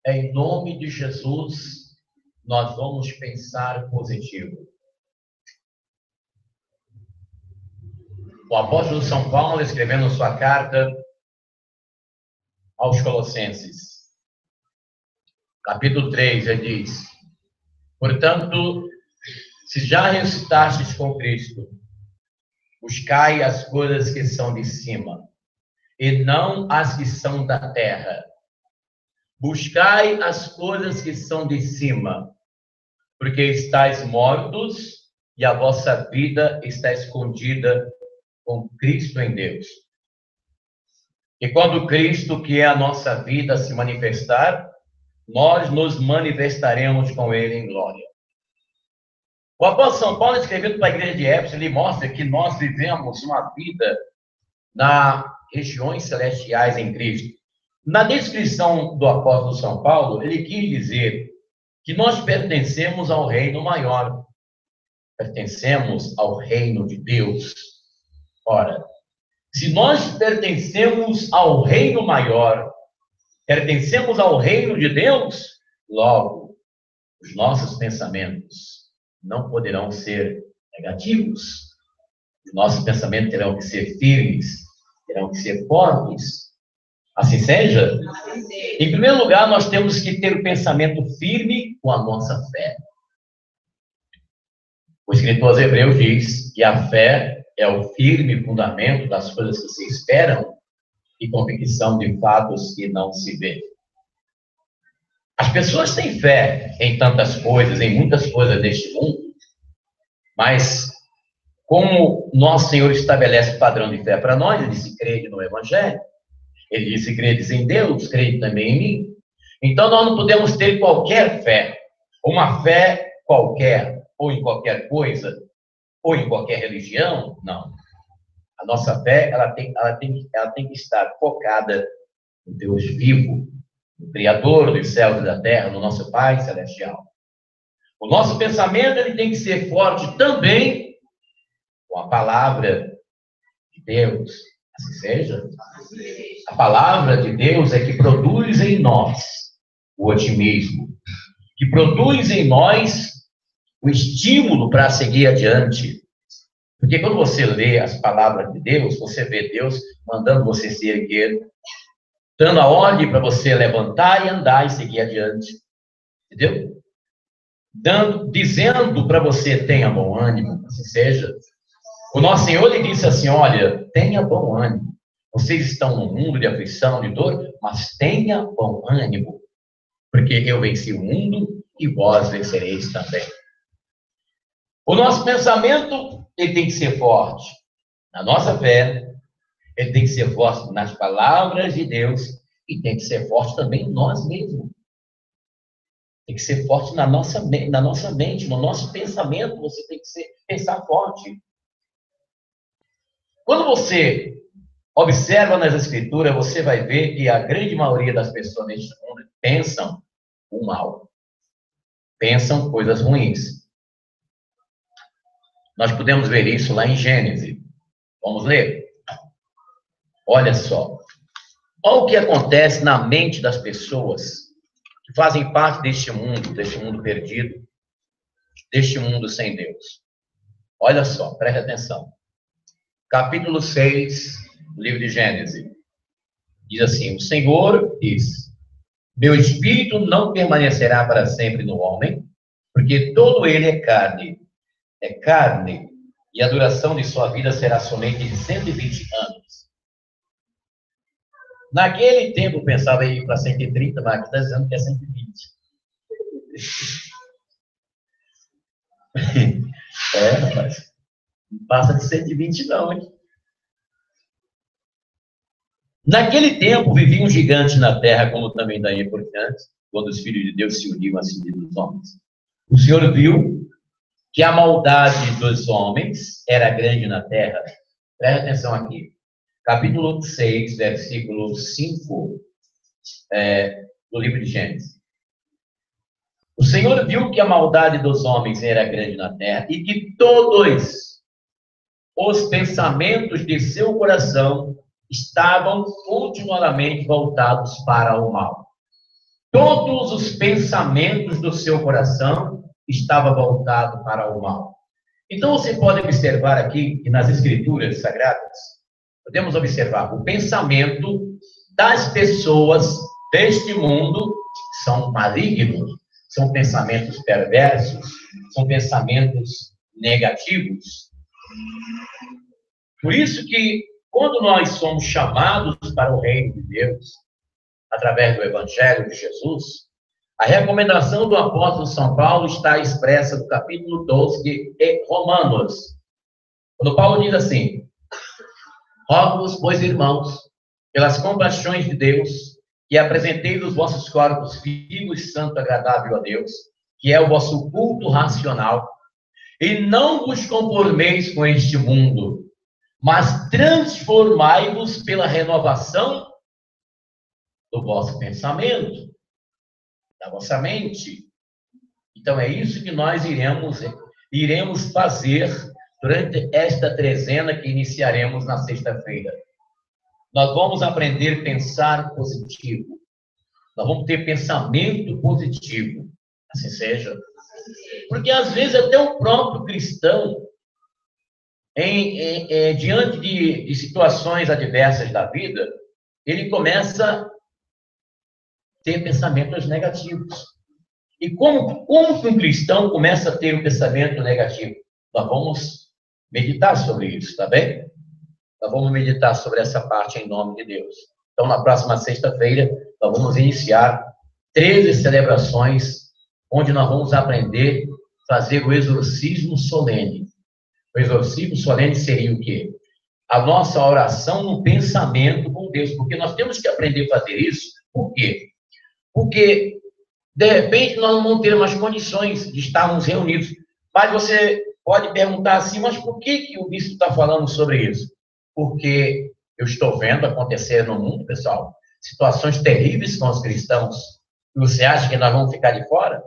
Em nome de Jesus, nós vamos pensar positivo. O apóstolo São Paulo, escrevendo sua carta aos Colossenses, capítulo 3, ele diz: portanto, se já ressuscitastes com Cristo, buscai as coisas que são de cima, e não as que são da terra. Buscai as coisas que são de cima, porque estáis mortos e a vossa vida está escondida com Cristo em Deus. E quando Cristo, que é a nossa vida, se manifestar, nós nos manifestaremos com Ele em glória. O apóstolo São Paulo, escrevendo para a igreja de Éfeso, ele mostra que nós vivemos uma vida nas regiões celestiais em Cristo. Na descrição do apóstolo São Paulo, ele quis dizer que nós pertencemos ao reino maior, pertencemos ao reino de Deus. Ora, se nós pertencemos ao reino maior, pertencemos ao reino de Deus, logo, os nossos pensamentos não poderão ser negativos. Os nossos pensamentos terão que ser firmes, terão que ser fortes. Assim seja? Em primeiro lugar, nós temos que ter o pensamento firme com a nossa fé. O escritor aos Hebreus diz que a fé é o firme fundamento das coisas que se esperam e convicção de fatos que não se vê. As pessoas têm fé em tantas coisas, em muitas coisas deste mundo, mas como nosso Senhor estabelece o padrão de fé para nós, ele disse: crede no Evangelho. Ele disse: credes em Deus, crede também em mim. Então nós não podemos ter qualquer fé, uma fé qualquer, ou em qualquer coisa, ou em qualquer religião. Não. A nossa fé, ela tem que estar focada no Deus vivo, no Criador dos céus e da terra, no nosso Pai Celestial. O nosso pensamento, ele tem que ser forte também com a palavra de Deus. Assim seja. A palavra de Deus é que produz em nós o otimismo, que produz em nós o estímulo para seguir adiante. Porque quando você lê as palavras de Deus, você vê Deus mandando você se erguer, dando a ordem para você levantar e andar e seguir adiante. Entendeu? Dizendo para você: tenha bom ânimo, assim seja. O nosso Senhor lhe disse assim: olha, tenha bom ânimo. Vocês estão num mundo de aflição, de dor, mas tenha bom ânimo, porque eu venci o mundo e vós vencereis também. O nosso pensamento, ele tem que ser forte na nossa fé, ele tem que ser forte nas palavras de Deus e tem que ser forte também em nós mesmos. Tem que ser forte na nossa mente, no nosso pensamento. Você tem que pensar forte. Quando você observa nas Escrituras, você vai ver que a grande maioria das pessoas neste mundo pensam o mal. Pensam coisas ruins. Nós podemos ver isso lá em Gênesis. Vamos ler? Olha só. Olha o que acontece na mente das pessoas que fazem parte deste mundo perdido, deste mundo sem Deus. Olha só, preste atenção. Capítulo 6, livro de Gênesis. Diz assim: o Senhor diz: meu espírito não permanecerá para sempre no homem, porque todo ele é carne, e a duração de sua vida será somente de 120 anos. Naquele tempo, eu pensava em ir para 130, mas aqui está dizendo que é 120. Rapaz, não passa de 120 não, hein? Naquele tempo, vivia um gigante na terra, como também daí por diante, quando os filhos de Deus se uniam a si dos homens. O Senhor viu que a maldade dos homens era grande na terra. Presta atenção aqui. Capítulo 6, versículo 5, do livro de Gênesis. O Senhor viu que a maldade dos homens era grande na terra e que todos os pensamentos de seu coração estavam continuamente voltados para o mal. todos os pensamentos do seu coração estavam voltados para o mal. Então você pode observar aqui, que nas Escrituras Sagradas, podemos observar o pensamento das pessoas deste mundo são malignos, são pensamentos perversos, são pensamentos negativos. Por isso que, quando nós somos chamados para o reino de Deus, através do Evangelho de Jesus, a recomendação do apóstolo São Paulo está expressa no capítulo 12 de Romanos. Quando Paulo diz assim: rogo-vos, pois, irmãos, pelas compaixões de Deus, que apresenteis os vossos corpos vivos, santo, agradável a Deus, que é o vosso culto racional, e não vos conformeis com este mundo, mas transformai-vos pela renovação do vosso pensamento, da vossa mente. Então é isso que nós iremos fazer durante esta trezena que iniciaremos na sexta-feira. Nós vamos aprender a pensar positivo. Nós vamos ter pensamento positivo. Assim seja. Porque às vezes até o próprio cristão, diante de situações adversas da vida, ele começa a ter pensamentos negativos. E como que um cristão começa a ter um pensamento negativo? Nós vamos meditar sobre isso, tá bem? Nós vamos meditar sobre essa parte em nome de Deus. Então, na próxima sexta-feira, nós vamos iniciar 13 celebrações, onde nós vamos aprender a fazer o exorcismo solene. O exorcismo solene seria o quê? A nossa oração no pensamento com Deus, porque nós temos que aprender a fazer isso. Por quê? Porque, de repente, nós não vamos ter mais condições de estarmos reunidos. Mas você pode perguntar assim, mas por que o bispo está falando sobre isso? Porque eu estou vendo acontecer no mundo, pessoal, situações terríveis com os cristãos. E você acha que nós vamos ficar de fora?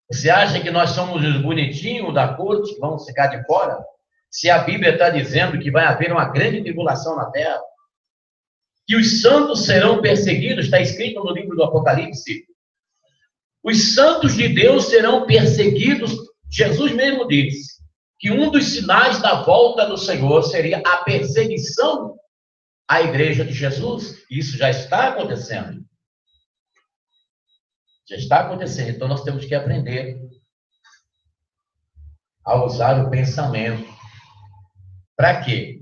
Você acha que nós somos os bonitinhos da corte que vamos ficar de fora? Se a Bíblia está dizendo que vai haver uma grande tribulação na terra, que os santos serão perseguidos, está escrito no livro do Apocalipse. Os santos de Deus serão perseguidos. Jesus mesmo disse que um dos sinais da volta do Senhor seria a perseguição à igreja de Jesus. Isso já está acontecendo. Já está acontecendo. Então nós temos que aprender a usar o pensamento. Para quê?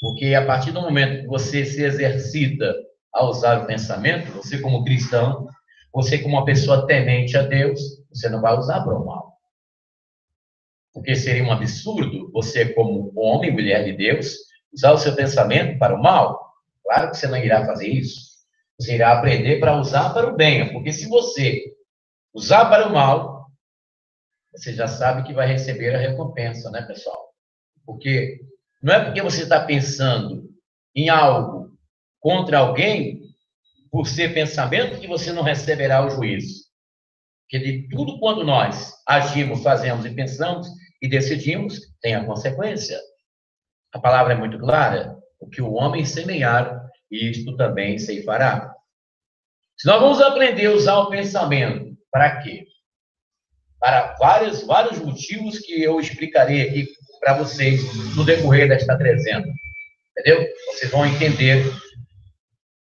Porque a partir do momento que você se exercita a usar o pensamento, você como cristão, você como uma pessoa temente a Deus, você não vai usar para o mal. Porque seria um absurdo você, como homem, mulher de Deus, usar o seu pensamento para o mal. Claro que você não irá fazer isso. Você irá aprender para usar para o bem. Porque se você usar para o mal, você já sabe que vai receber a recompensa, né, pessoal? Porque não é porque você está pensando em algo contra alguém, por ser pensamento, que você não receberá o juízo. Porque de tudo quanto nós agimos, fazemos e pensamos e decidimos, tem a consequência. A palavra é muito clara. O que o homem semear, isto também ceifará. Se nós vamos aprender a usar o pensamento, para quê? Para vários motivos que eu explicarei aqui para vocês no decorrer desta trezena. Entendeu? Vocês vão entender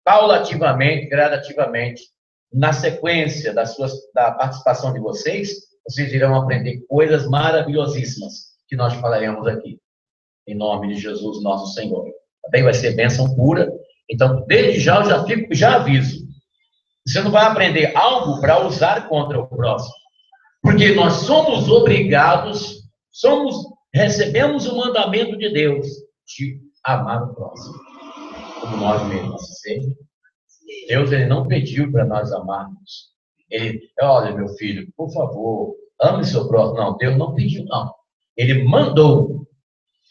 paulativamente, gradativamente, na sequência da participação de vocês, vocês irão aprender coisas maravilhosíssimas que nós falaremos aqui. Em nome de Jesus, nosso Senhor. Também vai ser bênção pura. Então, desde já, eu já aviso. Você não vai aprender algo para usar contra o próximo. Porque nós somos obrigados, recebemos o mandamento de Deus de amar o próximo. Como nós mesmos. Deus, ele não pediu para nós amarmos. Ele, olha, meu filho, por favor, ame seu próximo. Não, Deus não pediu, não. Ele mandou.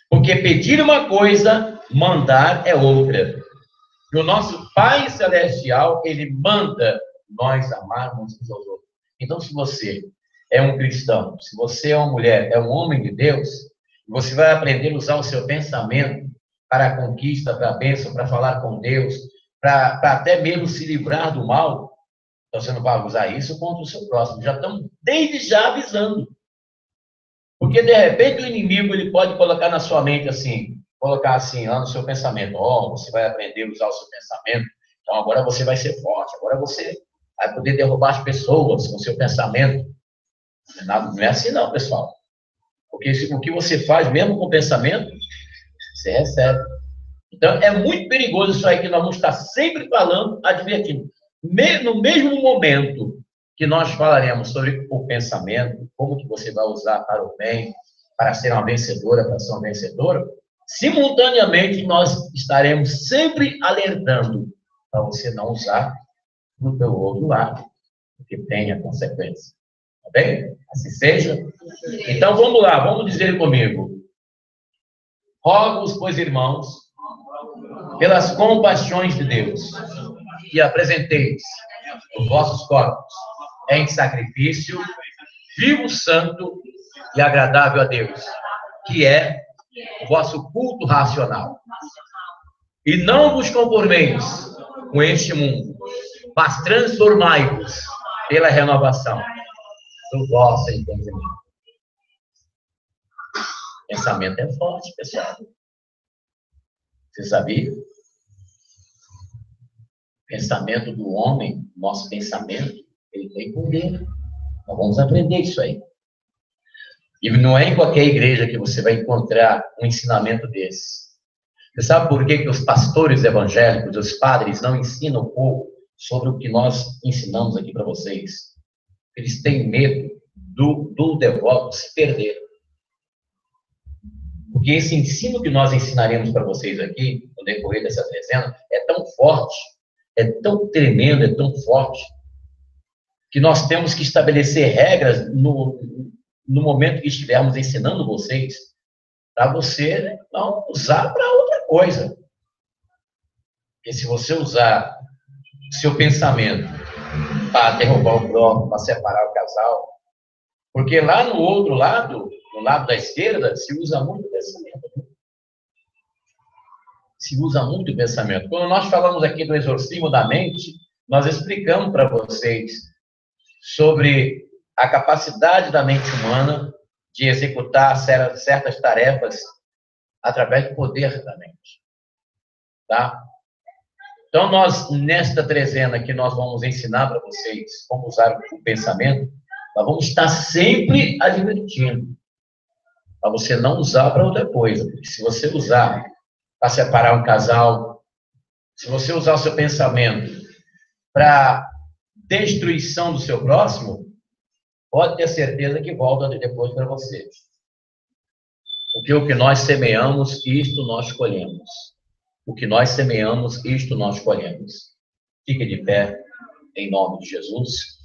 Porque pedir uma coisa, mandar é outra. E o nosso Pai Celestial, ele manda nós amarmos uns aos outros. Então, se você é um cristão, se você é uma mulher, é um homem de Deus, você vai aprender a usar o seu pensamento para a conquista, para a bênção, para falar com Deus, para até mesmo se livrar do mal. Então você não vai usar isso contra o seu próximo. Já estamos desde já avisando. Porque de repente o inimigo ele pode colocar na sua mente assim, colocar assim lá no seu pensamento, você vai aprender a usar o seu pensamento, então agora você vai ser forte, agora você vai poder derrubar as pessoas com o seu pensamento. Não é assim não, pessoal. Porque o que você faz mesmo com o pensamento, você recebe. Então é muito perigoso isso aí que nós vamos estar sempre falando, advertindo. No mesmo momento que nós falaremos sobre o pensamento, como que você vai usar para o bem, para ser uma vencedora, para ser uma vencedora, simultaneamente nós estaremos sempre alertando para você não usar no teu outro lado, porque tem a consequência. Tá bem? Assim seja. Então vamos lá, vamos dizer comigo. Rogo-vos, pois, irmãos, pelas compaixões de Deus, que apresenteis os vossos corpos em sacrifício vivo, santo e agradável a Deus, que é o vosso culto racional. E não vos conformeis com este mundo, mas transformai-vos pela renovação do vosso entendimento. Pensamento é forte, pessoal. Você sabia? Pensamento do homem, nosso pensamento, ele tem poder. Nós vamos aprender isso aí. E não é em qualquer igreja que você vai encontrar um ensinamento desse. Você sabe por que os pastores evangélicos, os padres, não ensinam um pouco sobre o que nós ensinamos aqui para vocês? Eles têm medo do devoto se perder. Porque esse ensino que nós ensinaremos para vocês aqui, no decorrer dessa trezena, é tão forte, é tão tremendo, é tão forte, que nós temos que estabelecer regras no momento que estivermos ensinando vocês, para você não usar para outra coisa. Porque se você usar seu pensamento para derrubar o próximo, para separar o casal, porque lá no outro lado, no lado da esquerda, se usa muito o pensamento. Se usa muito o pensamento. Quando nós falamos aqui do exorcismo da mente, nós explicamos para vocês sobre a capacidade da mente humana de executar certas tarefas através do poder da mente. Tá? Então, nós, nesta trezena que nós vamos ensinar para vocês como usar o pensamento, nós vamos estar sempre advertindo para você não usar para outra coisa. Porque se você usar para separar um casal, se você usar o seu pensamento para destruição do seu próximo, pode ter certeza que volta depois para você. Porque o que nós semeamos, isto nós colhemos. O que nós semeamos, isto nós colhemos. Fique de pé, em nome de Jesus.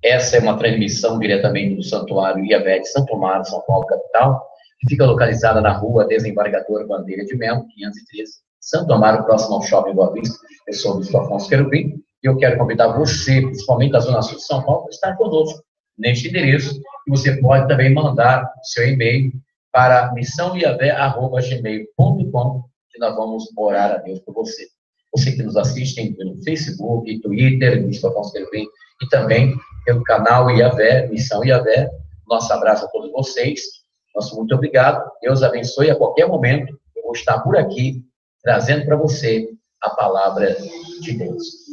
Essa é uma transmissão diretamente do Santuário Iavé de Santo Amaro, São Paulo, capital, que fica localizada na rua Desembargador Bandeira de Melo, 513, Santo Amaro, próximo ao Shopping Boa Vista. Eu sou o Bispo Afonso Querubim, e eu quero convidar você, principalmente da Zona Sul de São Paulo, para estar conosco neste endereço. E você pode também mandar seu e-mail para missãoiavé@gmail.com, que nós vamos orar a Deus por você. Você que nos assiste pelo Facebook, Twitter, Bispo Afonso Querubim, e também pelo canal Iavé, Missão Iavé. Nosso abraço a todos vocês. Nosso muito obrigado. Deus abençoe. A qualquer momento eu vou estar por aqui trazendo para você a palavra de Deus.